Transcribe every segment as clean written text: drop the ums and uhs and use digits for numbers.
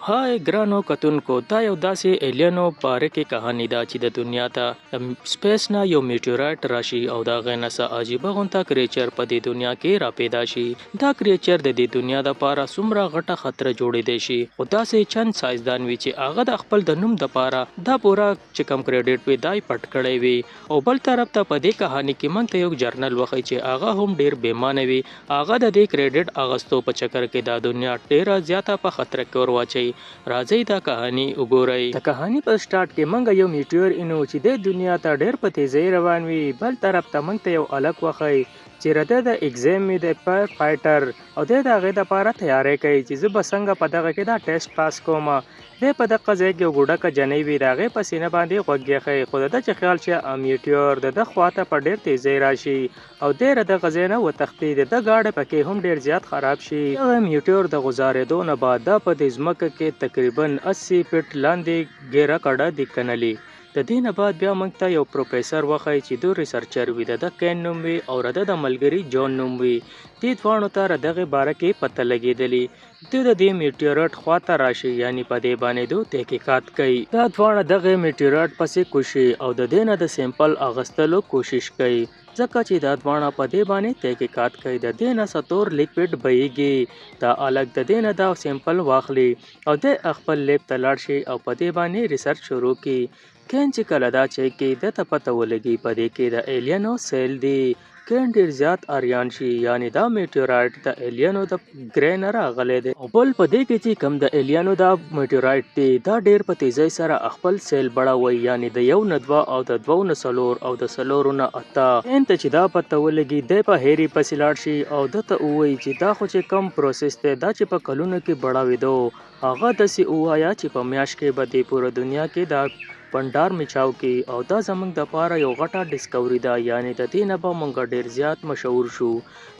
هاي ګرانو کتونکو دا یو داسې ایلینو باره کې کهانی ده چې د دنیا ته سپیس نه یو میټیورایټ راشي او دا غي نسه عجیبه غونته کریچر په دې دنیا کې را پیدا شي. دا کریچر د دې دنیا د پاره څومره غټه خطر جوړې دی شي او داسې چند ساينسدان وی چې هغه د خپل د نوم د پاره دا پورا چې کم کریډټ وی دای پټ کړی وي او بل طرف ته په دې کهانی کې مونږ ته یو جرنل وخی چې هغه هم ډیر بیمانه وي. هغه د دې کریډټ اغستو په چکر کې د دنیا ډیره زیاته په خطر کې ورواچي. راځي دا کہانی وګورئ. د کہانی په سٹارټ کې مونږ یو میټیور انو چې د دنیا ته ډېر په تیزی روان وي. بل طرف ته مونږ ته یو الک وخی چې رده د ایگزام می د فایټر او د هغه د لپاره تیاری کوي چې زه به څنګه په دغه کې دا ټیسټ پاس کوم. د په دغه ځای کې ګوډه ک جنې وی دغه په سینه باندې غوږی خو د چې خیال چې میټیور د خواته په ډېر تیزی راشي او د رده غزینه و تختی د گاډه پکې هم ډېر زیات خراب شي. هغه میټیور د غزارېدو نه بعد د په د ځمکه کې تقریبا 80 فټ لاندې ګیره کړه د کنلي. د دې نه بعد بیا موږ ته یو پروفیسور وخی چې دو ریسرچر وي د کین نوم وي او د ملګری جون نوم وي. دې دوانو ته دغه باره کې پته لګېدلی د دې میټیورټ خواته راشي یعنی په دې باندې دو تحقیقات کوي. دا دوانه دغه میټیورټ پسې کوشي او د دې نه د سیمپل اغستلو کوشش کوي ځکه چې دا دوانه په دې باندې تحقیقات کوي. د دې نه ساتور لیکوډ بهيږي دا الګ د دې نه دا سیمپل واخلي او د خپل لیب ته لاړ شي او په دې باندې ریسرچ شروع کړي. کین چې کله دا چې کې د ته پته ولګي په دې کې د ایلینو سیل دی کین ډیر زیات اریان شي یعنی دا میټیورایټ د ایلینو د ګرین راغلی دی او بل په دې کې چې کم د ایلینو دا میټیورایټ دی دا ډیر په تیزی سره خپل سیل بڑاوي یعنی د یو ندوا او د دوو نسلور او د سلورو نه اتا. کین ته چې دا پته ولګي د په هری پسې لاړ شي او د ته وایي چې دا خو چې کم پروسس دی دا چې په کلونو کې بڑاوي دو هغه د سی وایا چې په میاش کې به د پوره دنیا کې دا پندار میچاو کې او دا زمونږ د پاره یو غټه ډیسکوري ده یعنی د دې نه به مونږ ډیر زیات مشهور شو.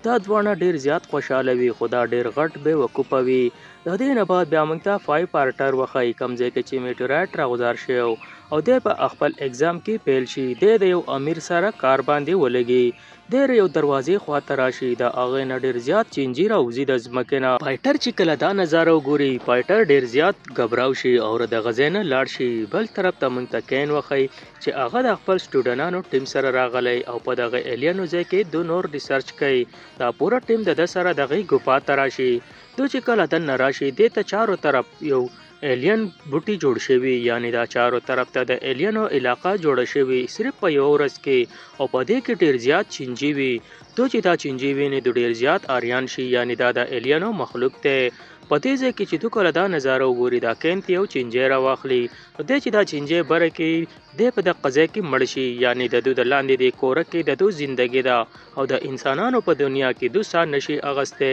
دا دوانه ډیر زیات خوشاله وي خو دا ډیر غټ به وقوفه وي. د دې نه بعد بیا مونږ ته 5 پارټر وخی کم ځای کې چې میټیورایټ راغزار شي او د په خپل اگزام کې پیل شي. د یو امیر سره کار باندې ولګي د یو دروازې خواته راشي دا هغه نه ډیر زیات چینجی راوځي د ځمکې نه. فایټر چې کله دا نظاره وګوري فایټر ډیر زیات غبراو شي او د غزینه لاړ شي. بل طرف ته مونږ ته کین وخی چې هغه د خپل سټوډنټانو ټیم سره راغلی او په دغه ایلینو ځای کې دو نور ریسرچ کوي. دا پورا ټیم د سره دغه ګفا تراشي دو چې کله د نراشي د ته چارو طرف یو ایلین بوټي جوړ شوی یعنی دا چارو طرف ته د ایلینو علاقہ جوړ شوی صرف په یو ورځ کې او په دې کې ډیر زیات چینجی وي. دو چې دا چینجی وي نه ډیر زیات اریان شي یعنی دا د ایلینو مخلوق ته. په دې ځکه چې تو کله دا نظاره وګوري دا کین یو چینجی را واخلي او د چې دا چینجی بره کې د په د قضا کې مړ شي یعنی د دو د لاندې د کور کې د دو ژوندۍ دا او د انسانانو په دنیا کې دو سان نشي اغسته.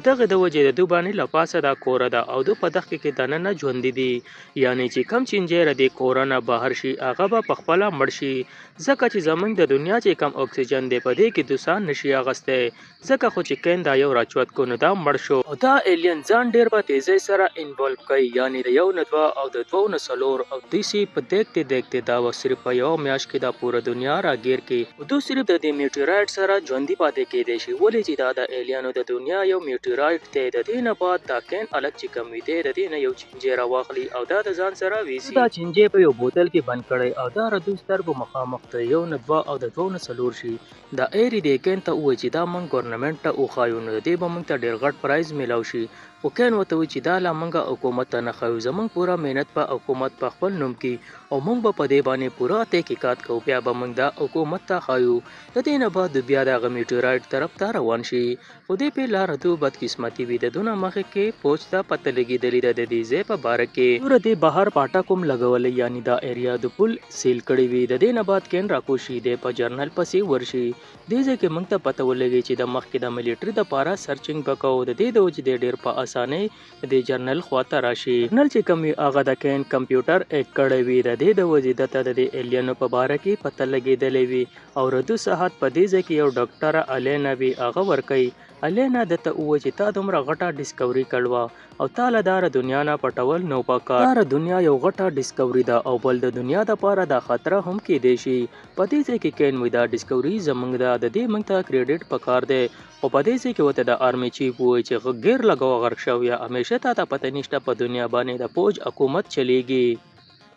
دغه د وجه د دو باندې لپاسه دا کور ده او دو په دغه کې دنه ژوند دي یعنی چې کم چینجی را د کورونه بهر شي هغه به په خپل مړ شي ځکه چې زمونږ د دنیا چې کم اکسیجن دی په دې کې دوسان نشي اغسته ځکه خو چې کین دا یو راچوت کو نه دا مړ شو او دا ایلین ځان ډیر په تیزی سره انوالو کوي یعنی د یو ندوا او د دوو نسلور او دیسی په دیکته دا و صرف په یو میاش کې دا پوره دنیا راګیر کې او دو صرف د میټیورایټ سره ژوندۍ پاتې کېدی شي ولې چې دا د ایلینو د دنیا یو میټیورایټ ته د دې نه بعد دا کین الګ چې کم وي د دې نه یو چینجی را واخلي او دا د ځان سره ویسي. دا چینجی په یو بوتل کې بند کړي او دا ردو سترګو مخامخ ته یو ندوا او د دوو نسلور شي. دا ایری د کین ته وایي چې دا مونږ ګورنمنت ته اوخایو نو دې به مونږ ته ډیر غټ پرایز میلاو شي. خو کین وته وایي چې دا لا مونږه حکومت ته نه خایو زمونږ پورا مهنت په حکومت په خپل نوم کې او مونږ به په دې باندې پورا تحقیقات کوو بیا به مونږ دا حکومت ته خایو. د دې نه بعد بیا د میټیورایټ طرف ته روان شي خو دې په لار دو بدقسمتي وي د دونه مخه کې پوښ دا پته لګېدلې ده د دې ځای په باره کې پوره دې بهر پاټا کوم لګولې یعنی دا ایریا د پل سیل کړی وي. د دې نه بعد کین راکوشي د په جرنل پسې ورشي دې ځای کې موږ ته پته ولګي چې د مخکې د ملټری د پاره سرچینګ وکاو د دې د وجې د ډیر په اسانۍ د جرنل خواته راشي. جرنل چې کوم هغه د کین کمپیوټر ایک کړی وي د دې د وجې د ایلینو په باره کې پته لګېدلې وي او ردو صحت په دې ځای کې یو ډاکټر الینا وی هغه ورکي الینا دته وویل چې تا دومره غټه ډیسکوري کړوه او تا له داره دنیا نه پټول نو پکار داره دنیا یو غټه ډیسکوري ده او بل د دنیا د پاره دا خطره هم کېدی شي په دې ځای کې کین وی دا ډیسکوري زمونږ ده د دې موږ ته کریډټ پکار دی خو په دې ځای کې ورته د آرمي چیف وویل چې غیر لګوه غرق شویه همیشه تا ته پته نشته په دنیا باندې د فوج حکومت چلیږي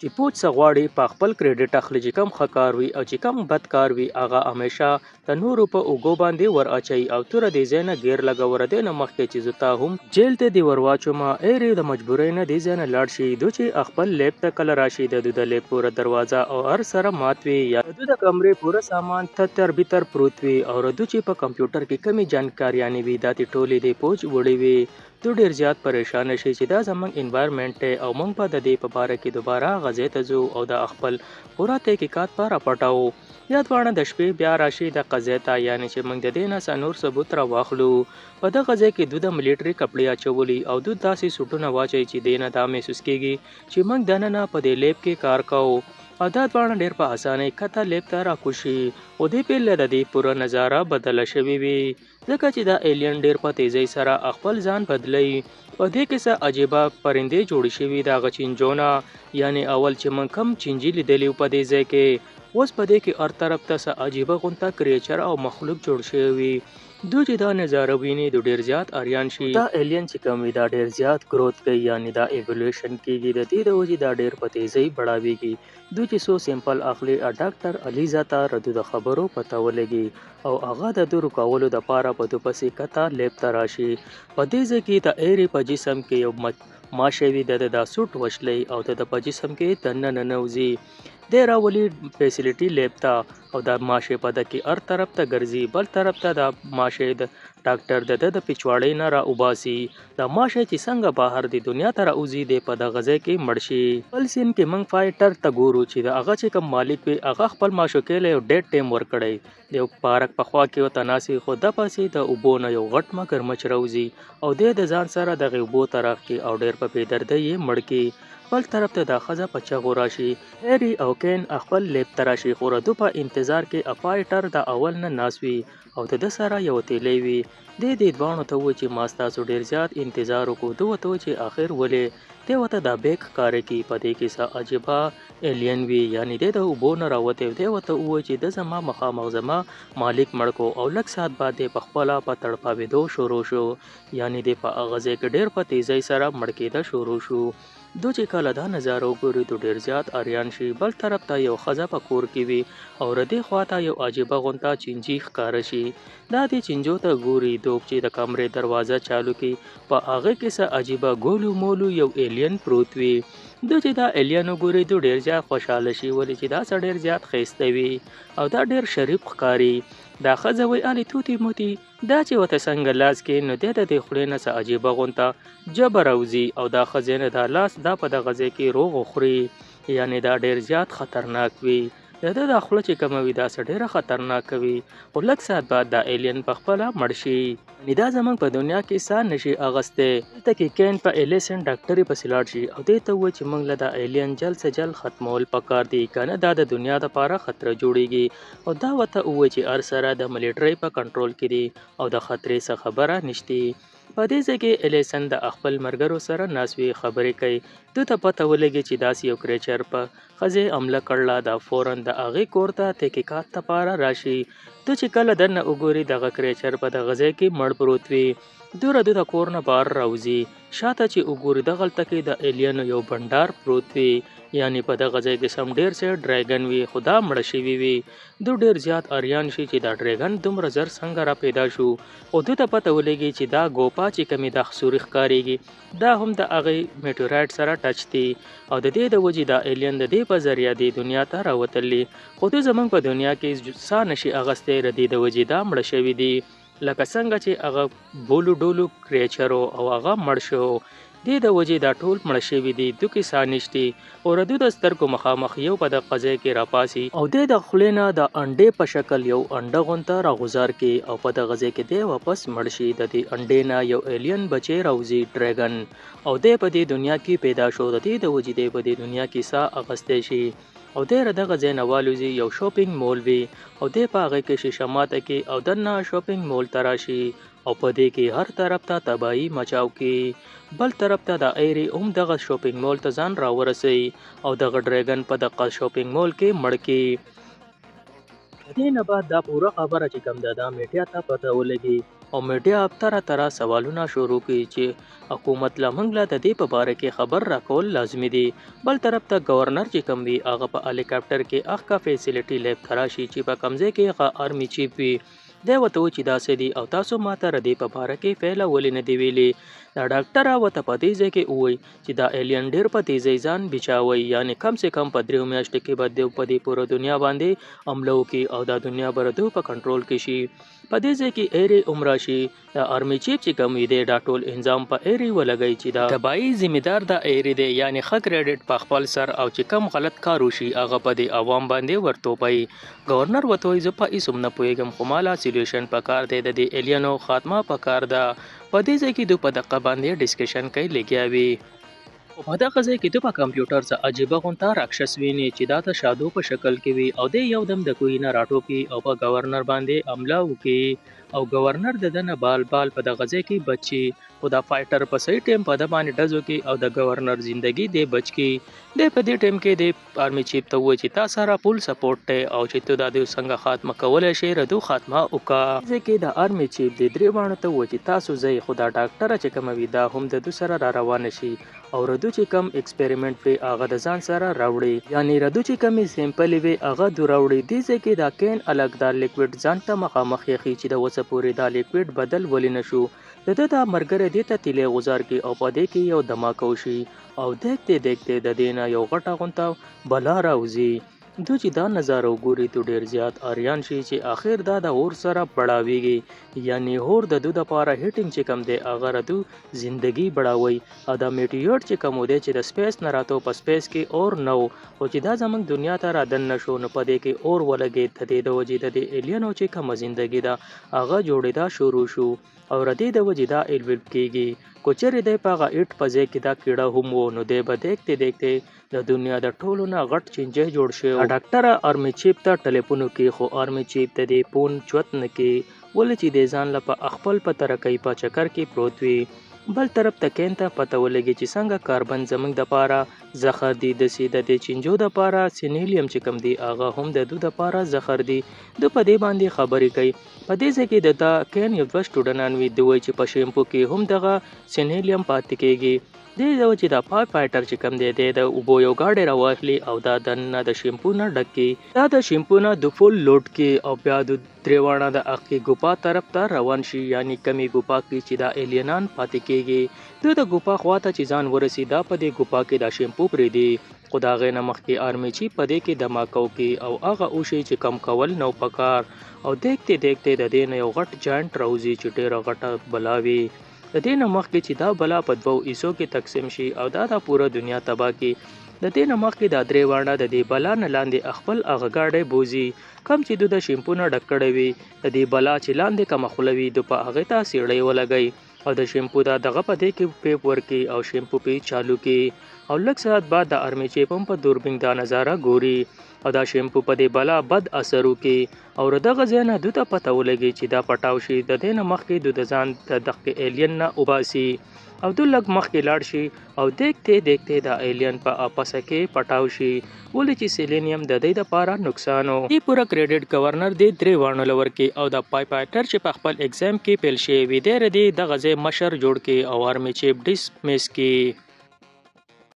چې فوج څه غواړي په خپل کریډټ اخلي چې کم ښه کار وي او چې کم بد کار وي هغه همیشه د نورو په اوږو باندې ور اچوي او توره دې ځای نه غیر لګوه دې نه مخکې چې زه تا هم جیل ته دې ور واچوم ایرې د مجبورۍ نه دې ځای نه لاړ شي دو چې خپل لیب ته کله راشي د د لیب پوره دروازه او هر سره مات وي یا د د کمرې پوره سامان تر بتر پروت وي او ردو چې په کمپیوټر کې کمی جانکاریانې وي دا ټولې د فوج وړي وي تو ډیر زیات پریشان شي چې دا زمونږ انوایرمنټ او موږ په د دې په باره کې دوباره غزې ته ځو او د خپل پوره تحقیقات په راپټاو یا دواړه د شپې بیا راشي د قضیې ته یعنی چې موږ د دې نه نور ثبوت را واخلو په دغه ځای کې د ملیټري کپړې اچولي او داسې سوټونه واچوي چې دې نه دا محسوس کیږي چې موږ دننه په دې لیب کې کار کوو او دا دواړه ډېر په اسانۍ کته لیب ته راکوشي او دې پیل د دې پوره نظاره بدله شوې وي ځکه چې دا ایلین ډېر په تیزۍ سره خپل ځان بدلوي په دې کې څه عجیبه پرندې جوړې شوي د هغه چینجونه یعنی اول چې موږ کم چینجي لیدلي په دې ځای کې اوس په دې کې هر طرف ته څه عجیبه غونته کریچر او مخلوق جوړ شوی وي دوی چې دا نظاره ویني د ډیر زیات اریان شي دا ایلین چې کوم دا ډیر زیات گروث کوي یعنی دا ایوولوشن کیږي د دې د وجې دا ډیر په تیزۍ بڑاویږي دوی چې سو سیمپل اخلي ډاکټر الیزا ته ردو د خبرو پته ولګي او هغه د دورو کولو د پاره په دو پسې کته لیب ته راشي په دې ځای کې د ایری په جسم کې یو ماشه وي د سوټ وشلې او د په جسم کې دننه ننوځي د راولي فیسیلیټي لیب ته او د ماشه په د کې هر طرف ته ګرځي بل طرف ته د ماشه د ډاکټر د پچواړې نه را وباسي د ماشه چې څنګه بهر د دنیا ته راوځي د په د غزه کې مړشي بل سین کې منګ فایټر ته ګورو چې د هغه چې کوم مالک وي هغه خپل ماشو کې له ډیټ ټیم ور کړی د پارک په خوا کې وتناسي خو د پاسې د اوبو نه یو غټ مگر مچ راوځي او د ځان سره د غوبو طرف کې او ډیر په پیدردې یې مړ کې بل طرف ته د خزه په چغو راشي هری او کین خپل لیب تراشي خو ردو په انتظار کې افایټر د اول نه ناسوي او د سره یو تیلی وي د دې دوانو ته و چې ما ستاسو ډیر زیات انتظار وکړو دوه ته چې اخر ولې ته وته د بیک کار کې پدې کې څه عجيبه ایلین وی یعنی د اوبو نه راوته دی وته و چې د زما مخامخ زما مالک مړکو او لک سات بعد په خپل په تړپاوېدو شروع شو یعنی د په اغازه کې ډیر په تیزی سره مړکېده شروع شو دو چې کله دا نظاره وګوري تو ډیر زیات اریان شي بل طرف ته یو خزه په کور کې وي او ردی خواته یو عجیبه غونټه چینجی ښکار شي دا د چینجو ته ګوري دوب چې د کمرې دروازه چالو کی په هغه کې څه عجیبه ګولو مولو یو ایلین پروت وي دو چې دا ایلین وګوري دو ډیر زیات خوشاله شي ولې چې دا څه ډیر زیات خېسته وي او دا ډیر شریف ښکاری دا خزه وی الی توتی موتی دا چې وته څنګه لاس کې نو د خولې نه څه عجیبه غونټه جبر اوزي او دا خزینه دا لاس دا په د غزه کې روغ خوري یعنی دا ډیر زیات خطرناک وي د خله چې کوموي دا ډیره خطرناک وي او لږ ساعت بعد دا ایلین په خپل مړ شي دا زمونږ په دنیا کې سان نشي اغسته ته کې کین په الیسن ډاکټري په سلاړ شي او دې ته و چې موږ له دا ایلین جل سجل ختمول پکار دی کنه دا د دنیا د لپاره خطر جوړیږي او دا وته و چې ار سره د ملټری په کنټرول کې دی او د خطرې څخه خبره نشتی په دې ځای کې الیسن د خپل مرګرو سره ناسوي خبرې کوي د ته پته ولګي چې داسې یو کریچر په خزه عمله کړلا دا فورن د اغه کورته تحقیقات لپاره راشي ته چې کله دنه وګوري د کریچر په د غزه کې مړ پروت وي دوره د کور نه بار راوځي شاته چې وګوري د غلطه کې د ایلین یو بندر پروت وي یعنی په د غزه کې سم ډیر سه ډریګن وي خدا مړ شي وي دو ډیر زیات اریان شي چې دا ډریګن دومره زر څنګه را پیدا شو او د ته پته ولګي چې دا ګوپا چې کمی د خسوري ښکاریږي دا هم د اغه میټورایټ سره ټچ دی او د دې د وجې د ایلین د دې په ذریعہ د دنیا ته راوتلی خو د زمونږ په دنیا کې سا نشي اغسته ردی د وجې دا مړ شوی دی لکه څنګه چې هغه بولو ډولو کریچرو او هغه مړ شو د وجې دا ټول مړ شوی دی د کې سانشتي او ردو د سترګو مخامخ یو په د قضې کې راپاسي او د خلینا د انډې په شکل یو انډه غونته راغزار کې او په د غزې کې دی واپس مړ شي د دې انډې نه یو ایلین بچي راوځي ډریګن او د په دې دنیا کې پیدا شو د دې د وجې د په دې دنیا کې سا اغسته شي او د دغه ځای نه والوزي یو شاپینګ مول وي او د پاغه کې شیشه ماته کې او دنه شاپینګ مول تراشي او په دې کې هر طرف ته تباہي مچاو کې بل طرف ته د ایری دغه شاپینګ مول ته ځان راورسي او دغه ډریګن په دغه شاپینګ مول کې مړ کې. د دې نه بعد دا پوره خبره چې کوم ده دا میډیا ته پته ولګي او میډیا طرح سوالونه شروع کړي چې حکومت لا موږ له د دې په باره کې خبر راکول لازمي دي. بل طرف ته گورنر چې کوم وي هغه په هلیکاپټر کې اخ کا فیسیلیټي لیب تراشي چې په کمزې کې هغه آرمي چیف وي. دی ورته و چې داسې دي او تاسو ماته د دې په باره کې فعله ولې نه دی ویلي. دا ډاکټره ورته په دې ځای کې ووایي چې دا ایلین ډېر په تیزۍ ځان بچاوي، یعنې کم سے کم په 3 میاشتو کې به د په دې پوره دنیا باندې حمله وکړي او دا دنیا به د دوی په کنټرول کې شي. په دې ځای کې ایري راشي د آرمي چیف چې کوم دی دا ټول انظام په ایري ولګوي چې دا تباهي ذمہدار د ایري دی، یعنې ښه کریډټ په خپل سر او چې کم غلط کار وشي هغه په دې عوام باندې ورتوپي. گورنر ورته وایي زه په هېڅ هم نه پوهېږم خو مالا سلیوشن پکار دی، د دې ایلینو خاتمه پکار ده. په دې ځای کې دوی په دقه باندې ډسکشن کوي لګیا وي. په دغه ځای کې دوی په کمپیوټر څخه عجیبه غونته راکشس ویني چې دا د شادو په شکل کې وي او دی یو دم د کوی نه راټوکي او په گورنر باندې حمله وکړي او گورنر د دنه بال په دغه ځای کې بچي خو دا فایټر په صحیح ټیم په د باندې ډزو کې او د گورنر زندگی دی بچ کی. دی په دې ټیم کې د آرمي چیف ته وایي چې تا سره فول سپورټ ته او چې ته دا د څنګه خاتمه کولای شي ردو خاتمه وکا. ځکه د آرمي چیف د درې وانه ته وایي چې تاسو زئی خدا ډاکټر چې کوم وی دا هم د دو سره را روان شي او ردو چې کم ایکسپریمنٹ په هغه د ځان سره راوړي، یعنی ردو چې کم سیمپل وي هغه دو راوړي. دې ځکه دا کین الګ دا لیکوډ ځان ته مخامخ یخي چې د وسه پورې دا لیکوډ بدل ولې نشو. د مرګره دې ته تیلې غزار کې او په دې کې یو دماکو شي او دیکھتے د دینه یو غټه غونته بلا راوځي. دو چې دا نظاره وګوري ته ډیر زیات اریان شي چې اخر دا د اور سره بڑاويږي، یعنی اور د دو د پاره هیټینګ چې کم دی هغه ردو زندگی بڑاوي او دا میټیور چې کوم دی چې د سپیس نه راتو په سپیس کې اور نو او چې دا زمنګ دنیا ته را دن نشو نو پدې کې اور ولګي ته د وجې د ایلینو چې کوم زندگی دا هغه جوړیدا شروع شو او ردی د وجې دا ایلویل کېږي. کوچری دی پاغه ایټ پځې کې دا کیړه هم وو نو دی به دیکھتے د دنیا د ټولو نه غټ چینجه جوړ شي. ډاکټر آرمي چیف ته ټلیفون کې خو آرمي چیف ته دی پون چوت نه کې ولې چې د ځان لپاره خپل په ترکې په چکر کې پروت وي. بل طرف ته کین ته پته ولګي چې څنګه کاربن زمنګ د پاره زخر دی د سیده د چینجو د پاره سینیلیم چې کم دی هغه هم د دو د پاره زخر دی. د په دې باندې خبرې کوي. په دې ځکه د دا کین یو دوه سټوډنټان وی دوی چې په شیمپو کې هم دغه سینیلیم پاتې کېږي. دې د چې دا فایټر چې کم دی د اوبو یو گاډي راواخلي او دا دنه د شیمپو نه ډکي دا د شیمپو نه د فول لوډ کې او بیا د دریوانه د اخی ګوپا طرف ته روان شي، یعنی کمی ګوپا کې چې دا ایلینان پاتې کېږي. د ګوپا خواته چې ځان ورسی دا په دې ګوپا کې دا شیمپو پرې دی خو دا غې نه مخکې آرمي چیف په دې کې دماکو کې او هغه اوشي چې کم کول نو پکار او دیکھتے د دې نه یو غټ جاینټ راوځي چې ډېره غټه بلاوي. د دې نه مخکې چې دا بلا په دوو حصو کې تقسیم شي او دا د پوره دنیا تباہ کی. د دې نه مخکې دا درې وانه د دې بلا نه لاندې خپل هغه گاډي بوزي کم چې د شیمپو نه ډک کړی وي. د دې بلا چې لاندې کوم خلوي د په هغه ته سیړې ولګي او د شیمپو دا دغه په دې کې پیپ ورکی او شیمپو پی چالو کی او لږ ساعت بعد د آرمي چیف په دوربین دا نظاره ګوري او دا شیمپو په دې بلا بد اثر وکي او دغه ځنه د ته پته ولګي چې دا پټاو شي. د دې نه مخکې د ځان د دغه ایلین نه وباسي او د لګ مخکې لاړ شي او دیکھتے دا ایلین په اپس کې پټاو شي ولې چې سیلینیم د دې لپاره نقصان وو. دې پورا کریډټ گورنر دې درې وانه لور کې او د فایټر چې په خپل ایگزام کې پیل شي وي دې دغه ځای مشر جوړ کې او آرمي چیف ډیس میس کې